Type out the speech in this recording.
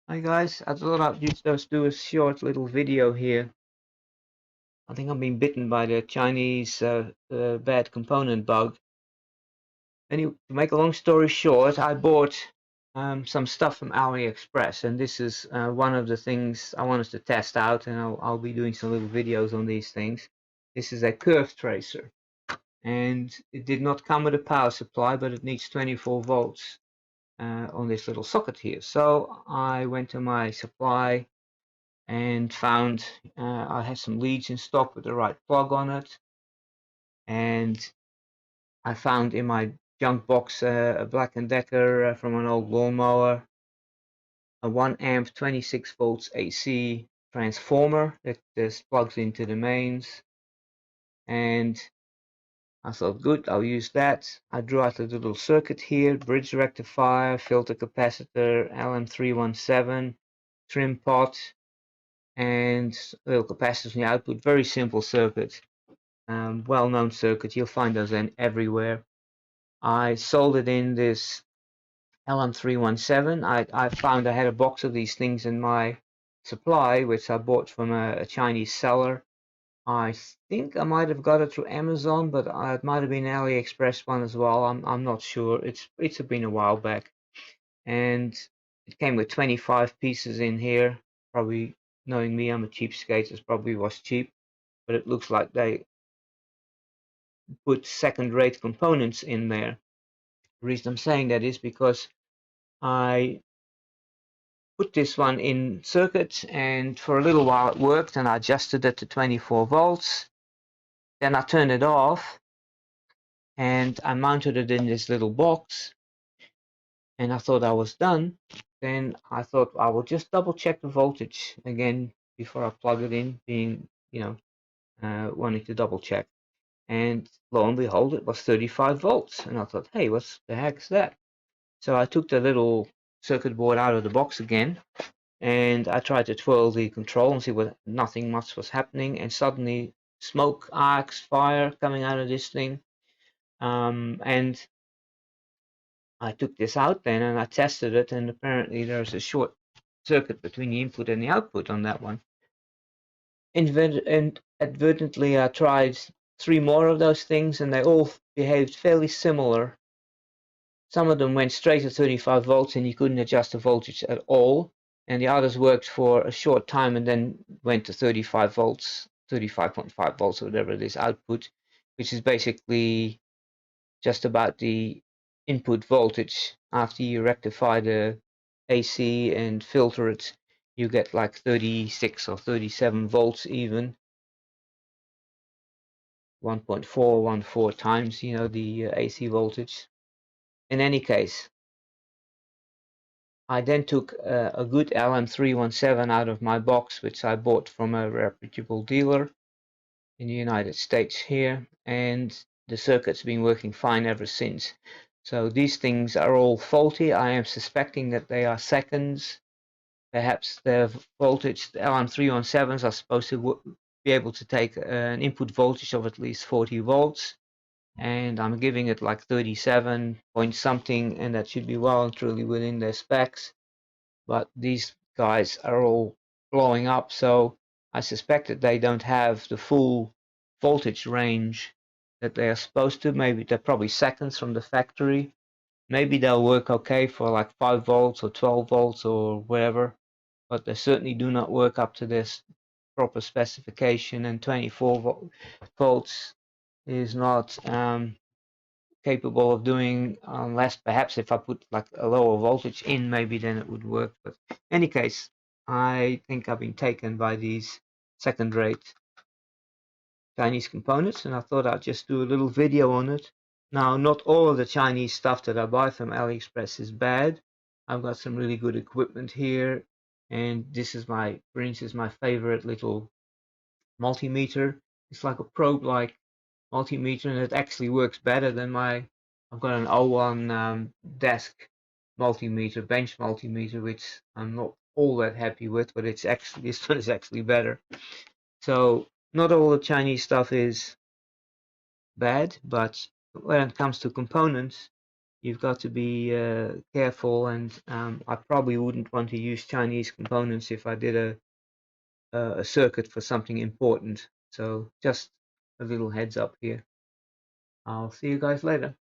Hi guys, I thought I'd just do a short little video here. I think I've been bitten by the Chinese bad component bug. Anyway, to make a long story short, I bought some stuff from AliExpress, and this is one of the things I wanted to test out, and I'll be doing some little videos on these things. This is a curve tracer, and it did not come with a power supply, but it needs 24 volts on this little socket here. So I went to my supply and found I had some leads in stock with the right plug on it, and I found in my junk box a Black & Decker from an old lawnmower, a 1 amp 26 volts AC transformer that just plugs into the mains, and I thought, good, I'll use that. I drew out a little circuit here: bridge rectifier, filter capacitor, LM317, trim pot, and little capacitors in the output. Very simple circuit, well-known circuit. You'll find those in everywhere. I soldered in this LM317. I found I had a box of these things in my supply, which I bought from a Chinese seller. I think I might have got it through Amazon, but it might have been AliExpress one as well. I'm not sure. It's been a while back, and it came with 25 pieces in here. Probably, knowing me, I'm a cheapskate. It probably was cheap, but it looks like they put second-rate components in there. The reason I'm saying that is because I put this one in circuit, and for a little while it worked, and I adjusted it to 24 volts. Then I turned it off and I mounted it in this little box, and I thought I was done. Then I thought I will just double check the voltage again before I plug it in, being, wanting to double check. And lo and behold, it was 35 volts. And I thought, hey, what the heck is that? So I took the little circuit board out of the box again, and I tried to twirl the control and see what nothing much was happening, and suddenly smoke, arcs, fire coming out of this thing. And I took this out then and I tested it, and apparently there's a short circuit between the input and the output on that one. Inadvertently, I tried 3 more of those things, and they all behaved fairly similar. Some of them went straight to 35 volts and you couldn't adjust the voltage at all, and the others worked for a short time and then went to 35 volts, 35.5 volts, or whatever it is, output, which is basically just about the input voltage. After you rectify the AC and filter it, you get like 36 or 37 volts even, 1.414 times, the AC voltage. In any case, I then took a good LM317 out of my box, which I bought from a reputable dealer in the United States here, and the circuit's been working fine ever since. So these things are all faulty. I am suspecting that they are seconds. Perhaps the voltage, the LM317s are supposed to be able to take an input voltage of at least 40 volts, and I'm giving it like 37 point something, and that should be well and truly within their specs. But these guys are all blowing up, so I suspect that they don't have the full voltage range that they are supposed to. Maybe they're probably seconds from the factory. Maybe they'll work okay for like 5 volts or 12 volts or whatever, but they certainly do not work up to this proper specification, and 24 volts is not capable of doing, unless perhaps if I put like a lower voltage in, maybe then it would work. But in any case, I think I've been taken by these second-rate Chinese components, and I thought I'd just do a little video on it. Now, not all of the Chinese stuff that I buy from AliExpress is bad. I've got some really good equipment here, and this is for instance, my favorite little multimeter. It's like a probe-like multimeter, and it actually works better than I've got an O1 desk multimeter, bench multimeter, which I'm not all that happy with, but this one is actually better. So not all the Chinese stuff is bad, but when it comes to components, you've got to be careful, and I probably wouldn't want to use Chinese components if I did a circuit for something important. So just a little heads up here. I'll see you guys later.